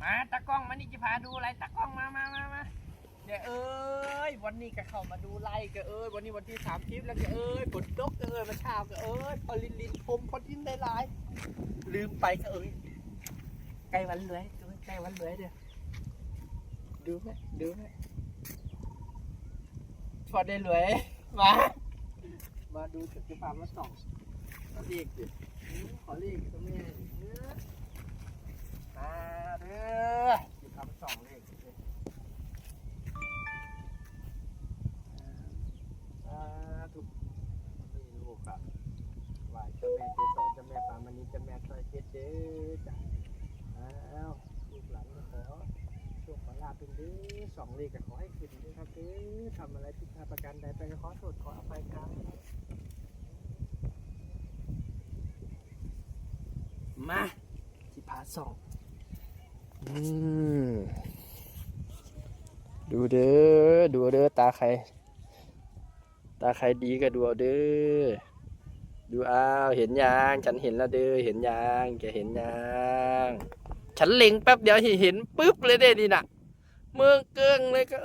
มาตากล้องมานี่จะพาดูอะไรตากล้องมาเนี่ยวันนี้ก็เข้ามาดูไล่ก็วันนี้วันที่30แล้วก็ฝนตกก็มาเช้าก็พอลินพรมพอดินได้หลายลืมไปก็ใกล้วันเหลือยใกล้วันเหลือยเดี๋ยวดูไหมพอได้เหลือยมาดูจุดที่พามาส่องขอเลขดิขอเลขตรงนี้มาเด้อจะทำ2เลขถูกนี่ลูกครับไหว้เจ้าแม่เกศรเจ้าแม่ปามณีเจ้าแม่สร้อยเพชรเด้อจ้ะลูกหลานก็ขอโชคขอลาภเป็นเด้อ2เลขก็ขอให้ขึ้นด้วยครับเด้อทำอะไรผิดพลาดประการใดไปก็ขอโทษขออภัยครับมาที่ผาส่องดูเด้อตาใครดีก็ดูเอาเด้อดูเอาเห็นยังฉันเห็นแล้วเด้อเห็นยังแกเห็นยังฉันเล็งแป๊บเดียวเห็นปุ๊บเลยเด้ดิน่ะเมืองเกิงเลยก็